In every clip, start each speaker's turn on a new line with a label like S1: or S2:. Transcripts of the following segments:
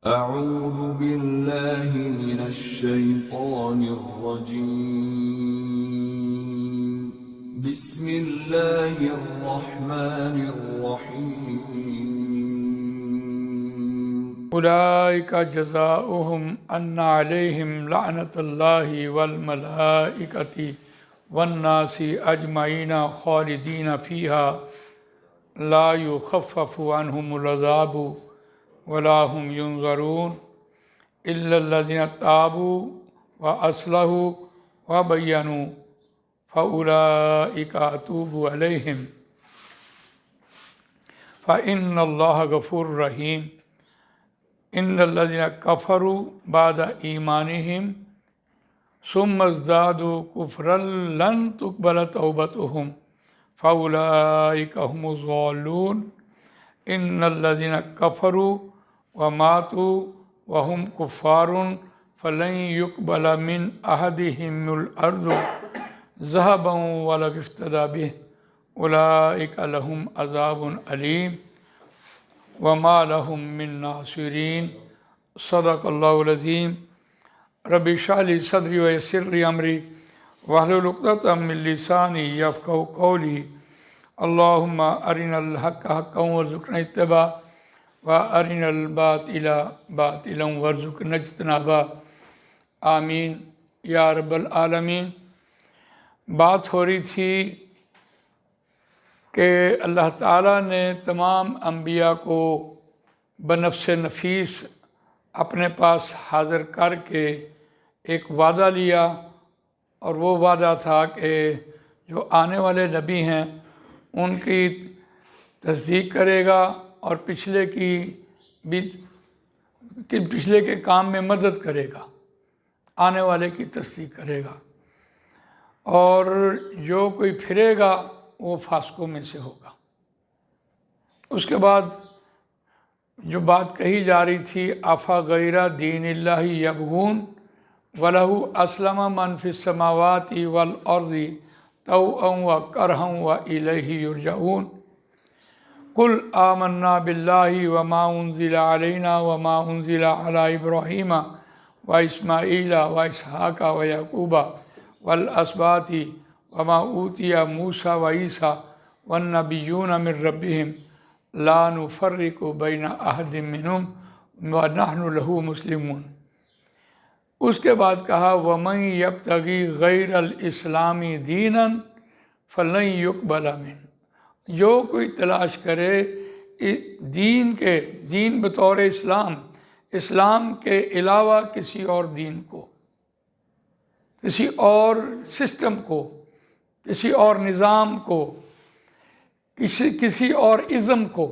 S1: أعوذ بالله من الشيطان الرجيم. بسم الله الرحمن الرحيم.
S2: أولئك جزاؤهم أن عليهم لعنة الله والملائكة والناس أجمعين خالدين فيها لا يخفف عنهم العذاب ولا هم ينظرون إلا الذين تابوا وأصلحوا وبينوا فأولئك أتوب عليهم فإن الله غفور رحيم. إن الذين كفروا بعد إيمانهم ثم ازدادوا كفرا لن تقبل توبتهم فأولئك هم الضالون. إن الذين كفروا وماتوا وهم كفار فلن يقبل من أحدهم الأرض ذهبا ولو افتدى به أولئك لهم عذاب أليم وما لهم من ناصرين. صدق الله العظيم. رب اشرح لي صدري ويسر لي أمري واحلل عقدة من لساني يفقهوا قولي. اللهم أرنا الحق حقا وارزقنا اتباعه وأرنا الباطل باطلا وارزقنا اجتنابه. آمین یا رب العالمین. بات ہو رہی تھی کہ اللہ تعالیٰ نے تمام انبیاء کو بنفس نفیس اپنے پاس حاضر کر کے ایک وعدہ لیا، اور وہ وعدہ تھا کہ جو آنے والے نبی ہیں ان کی تصدیق کرے گا اور پچھلے کے کام میں مدد کرے گا، آنے والے کی تصدیق کرے گا، اور جو کوئی پھرے گا وہ فاسقوں میں سے ہوگا. اس کے بعد جو بات کہی جا رہی تھی، آفا غیر دین اللہ یبغون وَلَهُ أَسْلَمَ مَنْ فِي السَّمَاوَاتِ وَالْأَرْضِ طَوْعًا وَكَرْهًا وَإِلَيْهِ يُرْجَعُونَ. قُلْ آمَنَّا بِاللَّهِ وَمَا أُنزِلَ عَلَيْنَا وَمَا أُنزِلَ عَلَى إِبْرَاهِيمَ وَإِسْمَاعِيلَ وَإِسْحَاقَ وَيَعْقُوبَ وَالْأَسْبَاطِ وَمَا أُوتِيَ مُوسَى وَعِيسَى وَالنَّبِيُّونَ مِن رَّبِّهِمْ لَا نُفَرِّقُ بَيْنَ أَحَدٍ مِّنْهُمْ وَنَحْنُ لَهُ مُسْلِمُونَ. اس کے بعد کہا وَمَن يَبْتَغِي غَيْرَ الْإِسْلَامِ دِينًا فَلَن يُقْبَلَ مِنْهُ. جو کوئی تلاش کرے دین بطور اسلام کے علاوہ کسی اور دین کو، کسی اور سسٹم کو، کسی اور نظام کو، کسی اور ازم کو،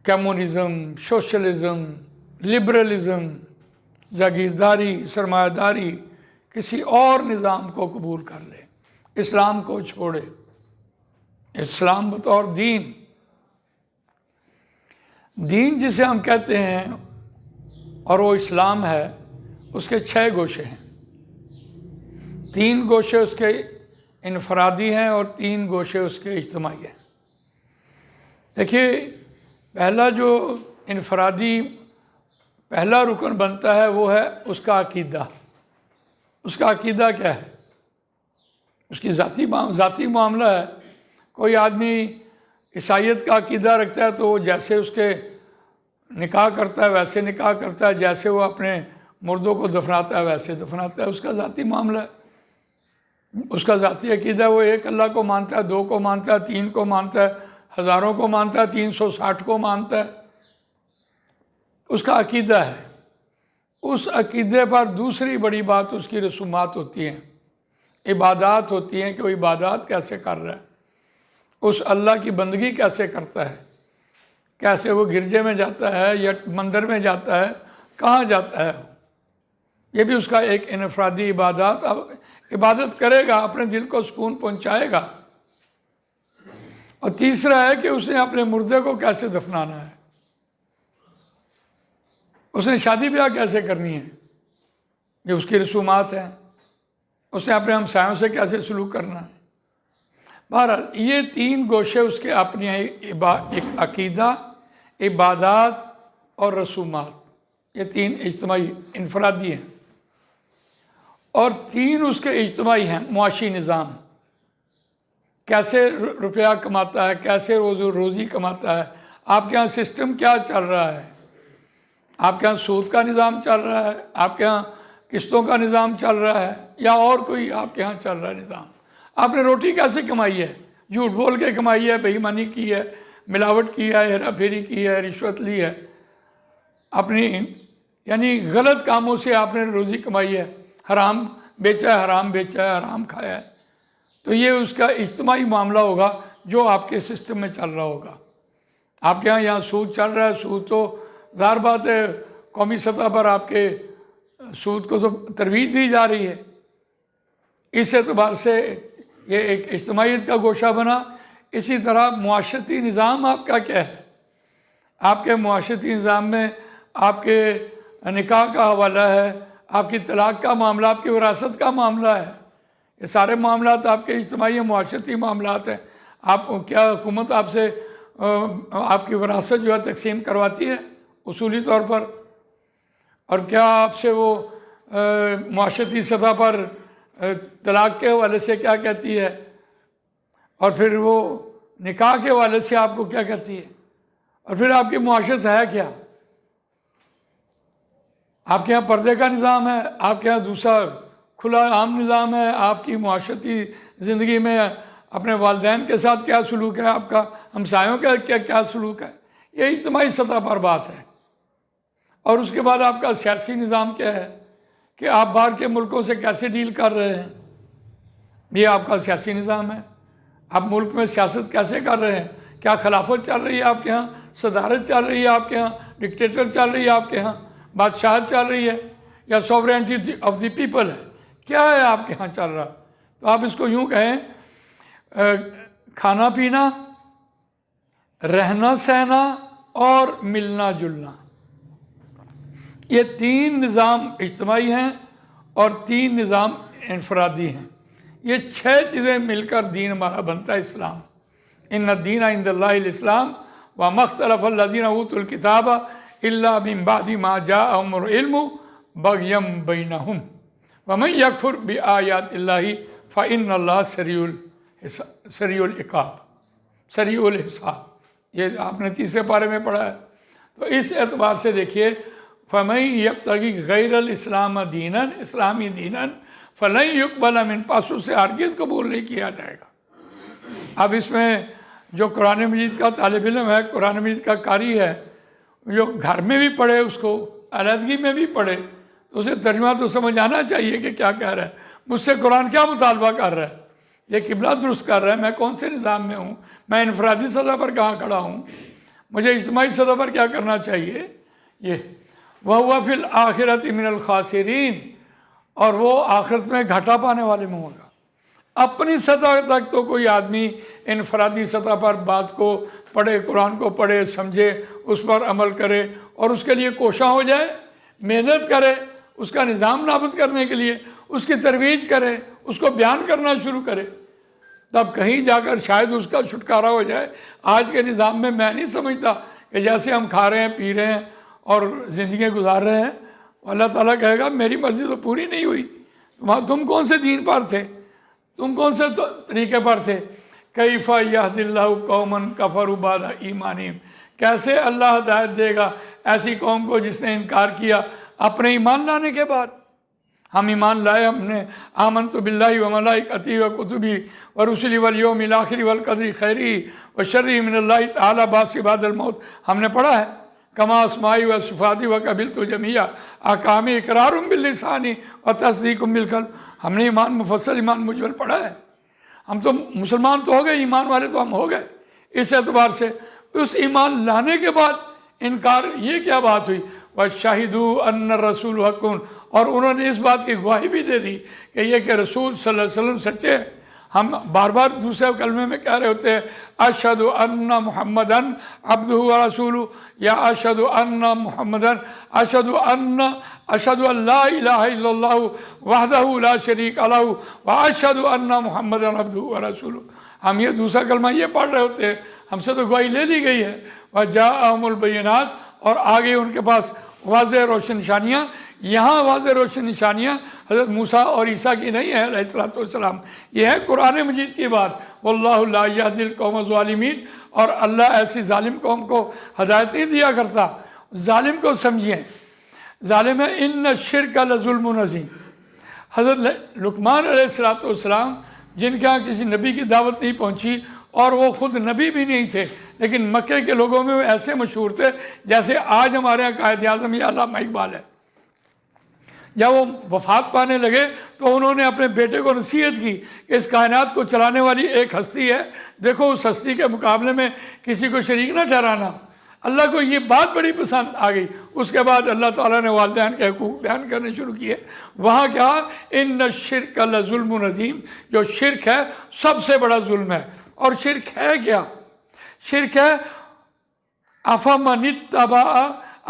S2: کمیونزم، سوشلزم، لبرلزم، جاگیرداری، سرمایہ داری، کسی اور نظام کو قبول کر لے، اسلام کو چھوڑے. اسلام بطور دین جسے ہم کہتے ہیں اور وہ اسلام ہے، اس کے 6 گوشے ہیں. 3 گوشے اس کے انفرادی ہیں اور 3 گوشے اس کے اجتماعی ہیں. دیکھیے، پہلا جو انفرادی پہلا رکن بنتا ہے وہ ہے اس کا عقیدہ. اس کا عقیدہ کیا ہے؟ اس کی ذاتی معاملہ ہے. کوئی آدمی عیسائیت کا عقیدہ رکھتا ہے تو وہ جیسے اس کے نکاح کرتا ہے ویسے نکاح کرتا ہے، جیسے وہ اپنے مردوں کو دفناتا ہے ویسے دفناتا ہے. اس کا ذاتی معاملہ ہے، اس کا ذاتی عقیدہ. وہ ایک اللہ کو مانتا ہے، 2 کو مانتا ہے، 3 کو مانتا ہے، ہزاروں کو مانتا ہے، 360 کو مانتا ہے. اس کا عقیدہ ہے. اس عقیدے پر دوسری بڑی بات اس کی رسومات ہوتی ہیں، عبادات ہوتی ہیں کہ وہ عبادات کیسے کر رہا ہے، اس اللہ کی بندگی کیسے کرتا ہے، کیسے وہ گرجے میں جاتا ہے یا مندر میں جاتا ہے، کہاں جاتا ہے. یہ بھی اس کا ایک انفرادی عبادت کرے گا، اپنے دل کو سکون پہنچائے گا. اور تیسرا ہے کہ اس نے اپنے مردے کو کیسے دفنانا ہے، اس نے شادی بیاہ کیسے کرنی ہے، یہ اس کی رسومات ہیں. اس نے اپنے ہمسایوں سے کیسے سلوک کرنا ہے. بہرحال یہ 3 گوشے اس کے اپنے ایک عقیدہ، عبادات اور رسومات، یہ 3 اجتماعی انفرادی ہیں، اور 3 اس کے اجتماعی ہیں۔ معاشی نظام، کیسے روپیہ کماتا ہے، کیسے روزی کماتا ہے، آپ کے ہاں سسٹم کیا چل رہا ہے، آپ کے ہاں سود کا نظام چل رہا ہے، آپ کے ہاں قسطوں کا نظام چل رہا ہے، یا اور کوئی آپ کے ہاں چل رہا ہے نظام، آپ نے روٹی کیسے کمائی ہے، جھوٹ بول کے کمائی ہے، بے ایمانی کی ہے، ملاوٹ کی ہے، ہیرا پھیری کی ہے، رشوت لی ہے، اپنی یعنی غلط کاموں سے آپ نے روزی کمائی ہے، حرام بیچا ہے، حرام بیچا ہے، حرام کھایا ہے، تو یہ اس کا اجتماعی معاملہ ہوگا جو آپ کے سسٹم میں چل رہا ہوگا۔ آپ کے یہاں سود چل رہا ہے، سود تو ظاہر بات ہے قومی سطح پر آپ کے سود کو تو ترویج دی جا رہی ہے، اس اعتبار سے یہ ایک اجتماعیت کا گوشہ بنا۔ اسی طرح معاشرتی نظام آپ کا کیا ہے، آپ کے معاشرتی نظام میں آپ کے نکاح کا حوالہ ہے، آپ کی طلاق کا معاملہ، آپ کی وراثت کا معاملہ ہے، یہ سارے معاملات آپ کے اجتماعی معاشرتی معاملات ہیں۔ آپ کیا حکومت آپ سے آپ کی وراثت جو ہے تقسیم کرواتی ہے اصولی طور پر، اور کیا آپ سے وہ معاشرتی سطح پر طلاق کے حوالے سے کیا کہتی ہے، اور پھر وہ نکاح کے حوالے سے آپ کو کیا کہتی ہے، اور پھر آپ کی معاشرت ہے کیا؟ آپ کے یہاں پردے کا نظام ہے، آپ کے یہاں دوسرا کھلا عام نظام ہے، آپ کی معاشرتی زندگی میں اپنے والدین کے ساتھ کیا سلوک ہے، آپ کا ہمسایوں کا کیا سلوک ہے، یہ اجتماعی سطح پر بات ہے۔ اور اس کے بعد آپ کا سیاسی نظام کیا ہے کہ آپ باہر کے ملکوں سے کیسے ڈیل کر رہے ہیں، یہ آپ کا سیاسی نظام ہے۔ آپ ملک میں سیاست کیسے کر رہے ہیں، کیا خلافت چل رہی ہے آپ کے ہاں، صدارت چل رہی ہے آپ کے ہاں، ڈکٹیٹر چل رہی ہے آپ کے ہاں، بادشاہت چل رہی ہے، یا سوورینٹی آف دی پیپل ہے، کیا ہے آپ کے ہاں چل رہا؟ تو آپ اس کو یوں کہیں کھانا پینا، رہنا سہنا اور ملنا جلنا، یہ 3 نظام اجتماعی ہیں اور 3 نظام انفرادی ہیں۔ یہ 6 چیزیں مل کر دین ہمارا بنتا ہے اسلام۔ ان الدین عند اللہ الاسلام وما اختلف الذین اوتوا الکتاب الا من بعد ما جاءهم العلم بغیا بینہم ومن یکفر بآیات اللہ فإن اللہ سریع العقاب، سریع الحساب، یہ آپ نے 3 پارے میں پڑھا ہے۔ تو اس اعتبار سے دیکھیے فَمَن يَبْتَغِي غَيْرَ الْإِسْلَامَ دِينًا، اسلامی دیناً فَلَن يُقْبَلَ مِنْ، پس اس سے ہرگز قبول نہیں کیا جائے گا۔ اب اس میں جو قرآن مجید کا طالب علم ہے، قرآن مجید کا قاری ہے، جو گھر میں بھی پڑھے، اس کو علیحدگی میں بھی پڑھے، تو اسے ترجمہ تو سمجھ آنا چاہیے کہ کیا کہہ رہا ہے، مجھ سے قرآن کیا مطالبہ کر رہا ہے، یہ قبلہ درست کر رہا ہے، میں کون سے نظام میں ہوں، میں انفرادی سطح پر کہاں کھڑا ہوں، مجھے اجتماعی سطح پر کیا کرنا چاہیے۔ یہ وَهُوَ فِي الْآخِرَةِ مِنَ الْخَاسِرِينَ، اور وہ آخرت میں گھاٹا پانے والے میں ہوگا۔ اپنی سطح تک تو کوئی آدمی انفرادی سطح پر بات کو پڑھے، قرآن کو پڑھے، سمجھے، اس پر عمل کرے اور اس کے لیے کوشاں ہو جائے، محنت کرے، اس کا نظام نافذ کرنے کے لیے اس کی ترویج کرے، اس کو بیان کرنا شروع کرے، تب کہیں جا کر شاید اس کا چھٹکارا ہو جائے۔ آج کے نظام میں میں نہیں سمجھتا کہ جیسے ہم کھا رہے ہیں، پی رہے ہیں اور زندگی گزار رہے ہیں، اللہ تعالیٰ کہے گا میری مرضی تو پوری نہیں ہوئی، تم کون سے دین پر تھے، تم کون سے طریقے پر تھے۔ کیف یہدی اللہ قوما کفروا بعد ایمانہم، کیسے اللہ ہدایت دے گا ایسی قوم کو جس نے انکار کیا اپنے ایمان لانے کے بعد۔ ہم ایمان لائے، ہم نے آمنت باللہ وملائکتہ وکتبہ ورسلہ والیوم الآخر والقدر خیرہ وشرہ من اللہ تعالی بعث بعد الموت، ہم نے پڑھا ہے کما اسمائی و صفاتی و قبلت جمیع احکام اقرار باللسان و تصدیق بالقلب، ہم نے ایمان مفصل، ایمان مجمل پڑھا ہے۔ ہم تو مسلمان تو ہو گئے، ایمان والے تو ہم ہو گئے۔ اس اعتبار سے اس ایمان لانے کے بعد انکار، یہ کیا بات ہوئی؟ وَشَهِدُوا أَنَّ الرَّسُولُ حَقٌّ، اور انہوں نے اس بات کی گواہی بھی دے دی کہ یہ کہ رسول صلی اللہ علیہ وسلم سچے ہیں۔ ہم بار بار دوسرے کلمے میں کہہ رہے ہوتے ہیں اشہد ان محمدن عبدہ ورسولہ، یا اشہد ان محمدن، اشہد ان لا الہ الا اللہ وحدہ لا شریک لہ واشہد ان محمدن عبدہ ورسولہ۔ ہم یہ دوسرا کلمہ یہ پڑھ رہے ہوتے ہیں، ہم سے تو گواہی لے لی گئی ہے۔ وجاءہم البینات، اور آگے ان کے پاس واضح روشن نشانیاں. یہاں واضح روشن نشانیاں حضرت موسیٰ اور عیسیٰ کی نہیں ہے علیہ الصلوۃ والسلام، یہ ہے قرآن مجید کی بات. واللہ لا یہدی القوم الظالمین، اور اللہ ایسی ظالم قوم کو ہدایت نہیں دیا کرتا. ظالم کو سمجھیے، ظالم ہے ان الشرک لظلم عظیم. حضرت لقمان علیہ الصلوۃ والسلام جن کے ہاں کسی نبی کی دعوت نہیں پہنچی اور وہ خود نبی بھی نہیں تھے، لیکن مکے کے لوگوں میں وہ ایسے مشہور تھے جیسے آج ہمارے یہاں قائد اعظم یا علامہ اقبال ہے. جب وہ وفات پانے لگے تو انہوں نے اپنے بیٹے کو نصیحت کی کہ اس کائنات کو چلانے والی ایک ہستی ہے، دیکھو اس ہستی کے مقابلے میں کسی کو شریک نہ ٹھہرانا. اللہ کو یہ بات بڑی پسند آ گئی. اس کے بعد اللہ تعالیٰ نے والدین کے حقوق بیان کرنے شروع کیے. وہاں کیا ان الشرک لظلم عظیم، جو شرک ہے سب سے بڑا ظلم ہے. اور شرک ہے کیا؟ شرک ہے افمن اتبع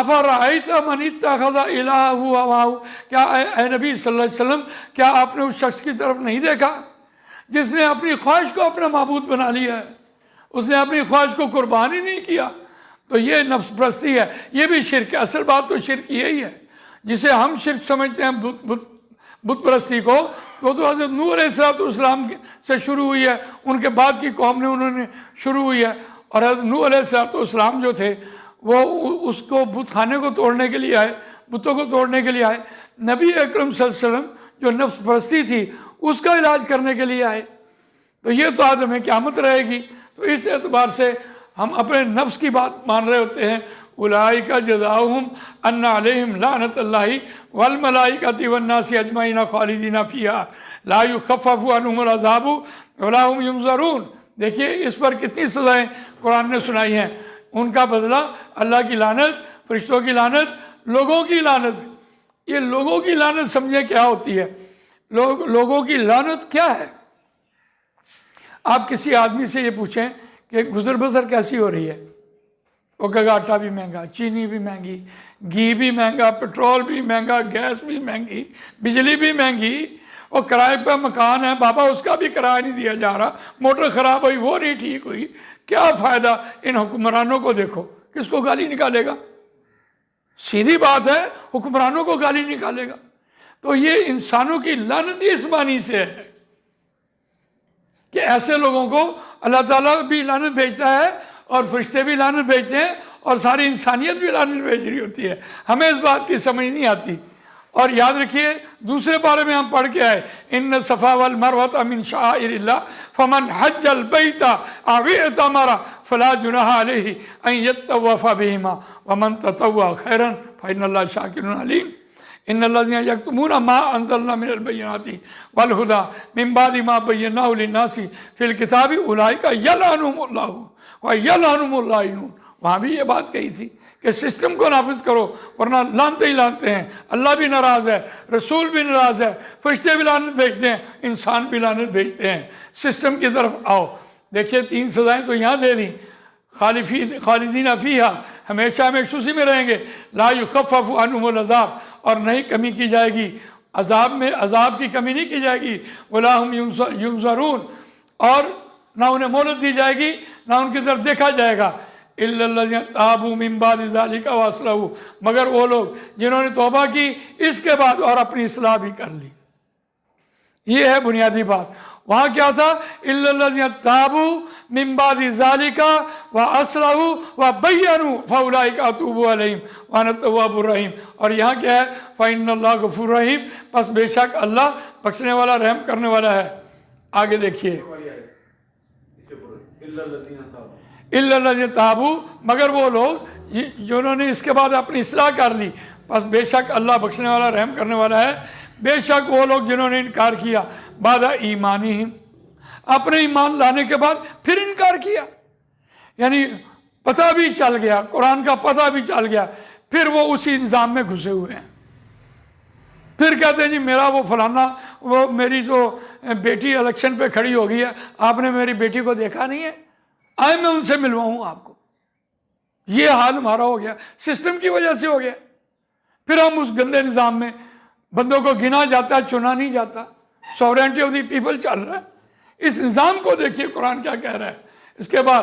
S2: افرأیت من اتخذ الہہ ہواہ. کیا اے نبی صلی اللہ علیہ وسلم، کیا آپ نے اس شخص کی طرف نہیں دیکھا جس نے اپنی خواہش کو اپنا معبود بنا لیا ہے؟ اس نے اپنی خواہش کو قربان ہی نہیں کیا. تو یہ نفس پرستی ہے، یہ بھی شرک ہے. اصل بات تو شرک یہی ہے جسے ہم شرک سمجھتے ہیں بت پرستی کو. وہ تو حضرت نوح علیہ السلام سے شروع ہوئی ہے، ان کے بعد کی قوم نے انہوں نے شروع ہوئی ہے. اور حضرت نوح علیہ السلام جو تھے وہ اس کو بت خانے کو توڑنے کے لیے آئے، بتوں کو توڑنے کے لیے آئے. نبی اکرم صلی اللہ علیہ وسلم جو نفس پرستی تھی اس کا علاج کرنے کے لیے آئے. تو یہ تو آج ہمیں قیامت رہے گی. تو اس اعتبار سے ہم اپنے نفس کی بات مان رہے ہوتے ہیں. اولئک جزاؤہم ان علیہم لعنۃ اللہ والملائکۃ والناس اجمعین خالدین فیہا لا یخفف عنہم العذاب ولا هم ینظرون. دیکھیے اس پر کتنی سزائیں قرآن نے سنائی ہیں. ان کا بدلہ اللہ کی لعنت، فرشتوں کی لعنت، لوگوں کی لعنت. یہ لوگوں کی لعنت سمجھیں کیا ہوتی ہے؟ لوگوں کی لعنت کیا ہے؟ آپ کسی آدمی سے یہ پوچھیں کہ گزر بسر کیسی ہو رہی ہے، وہ کہے گا آٹا بھی مہنگا، چینی بھی مہنگی، گھی بھی مہنگا، پٹرول بھی مہنگا، گیس بھی مہنگی، بجلی بھی مہنگی. اور کرائے پہ مکان ہے بابا، اس کا بھی کرایہ نہیں دیا جا رہا، موٹر خراب ہوئی وہ نہیں ٹھیک ہوئی. کیا فائدہ ان حکمرانوں کو؟ دیکھو کس کو گالی نکالے گا؟ سیدھی بات ہے، حکمرانوں کو گالی نکالے گا. تو یہ انسانوں کی لعنت اس معنی سے ہے کہ ایسے لوگوں کو اللہ تعالیٰ بھی لعنت بھیجتا ہے اور فرشتے بھی لعنت بھیجتے ہیں اور ساری انسانیت بھی لعنت بھیج رہی ہوتی ہے. ہمیں اس بات کی سمجھ نہیں آتی. اور یاد رکھیے دوسرے بارے میں ہم پڑھ کے آئے ان الصفا والمروۃ من شعائر اللہ فمن حج البیت او اعتمر فلا جناح علیہ ان یطوف بہما ومن تطوع خیرا فإن اللہ شاکر علیم. ان الذین یکتمون ما انزلنا من البینات والہدی من بعد ما بیناہ للناس فی الکتاب اولئک یلعنهم اللہ ویلعنهم اللاعنون. وہاں بھی یہ بات کہی تھی کہ سسٹم کو نافذ کرو ورنہ لانتے ہی لانتے ہیں. اللہ بھی ناراض ہے، رسول بھی ناراض ہے، فرشتے بھی لعنت بھیجتے ہیں، انسان بھی لعنت بھیجتے ہیں. سسٹم کی طرف آؤ. دیکھیے 3 سزائیں تو یہاں دے دیں. خالدین فیہا، ہمیشہ ہمیشہ اسی میں رہیں گے. لا یخفف عنہم العذاب، اور نہیں کمی کی جائے گی عذاب میں، عذاب کی کمی نہیں کی جائے گی. ولا هم ینظرون، اور نہ انہیں مہلت دی جائے گی نہ ان کی طرف دیکھا جائے گا. الا الذین تابوا من بعد ذلک واصلحوا، مگر وہ لوگ جنہوں نے توبہ کی اس کے بعد اور اپنی اصلاح بھی کر لی. یہ ہے بنیادی بات. وہاں کیا تھا؟ الا الذین تابوا من بعد ذلک واصلحوا وبینوا فاولئک اتوب علیہم وانا التواب الرحیم. اور یہاں کیا ہے؟ فإن اللہ غفور رحیم، پس بے شک اللہ بخشنے والا رحم کرنے والا ہے. آگے دیکھیے الا الذین تابوا، مگر وہ لوگ جنہوں نے اس کے بعد اپنی اصلاح کر لی، پس بے شک اللہ بخشنے والا رحم کرنے والا ہے. بے شک وہ لوگ جنہوں نے انکار کیا بعد ایمانہم، اپنے ایمان لانے کے بعد پھر انکار کیا، یعنی پتہ بھی چل گیا، قرآن کا پتہ بھی چل گیا، پھر وہ اسی نظام میں گھسے ہوئے ہیں. پھر کہتے ہیں جی میرا وہ فلانا، وہ میری جو بیٹی الیکشن پہ کھڑی ہو گئی ہے، آپ نے میری بیٹی کو دیکھا نہیں ہے، آئے میں ان سے ملواؤں آپ کو. یہ حال ہمارا ہو گیا، سسٹم کی وجہ سے ہو گیا. پھر ہم اس گندے نظام میں بندوں کو گنا جاتا ہے، چنا نہیں جاتا. سورینٹی آف دی پیپل چل رہا ہے. اس نظام کو دیکھیے قرآن کیا کہہ رہا ہے. اس کے بعد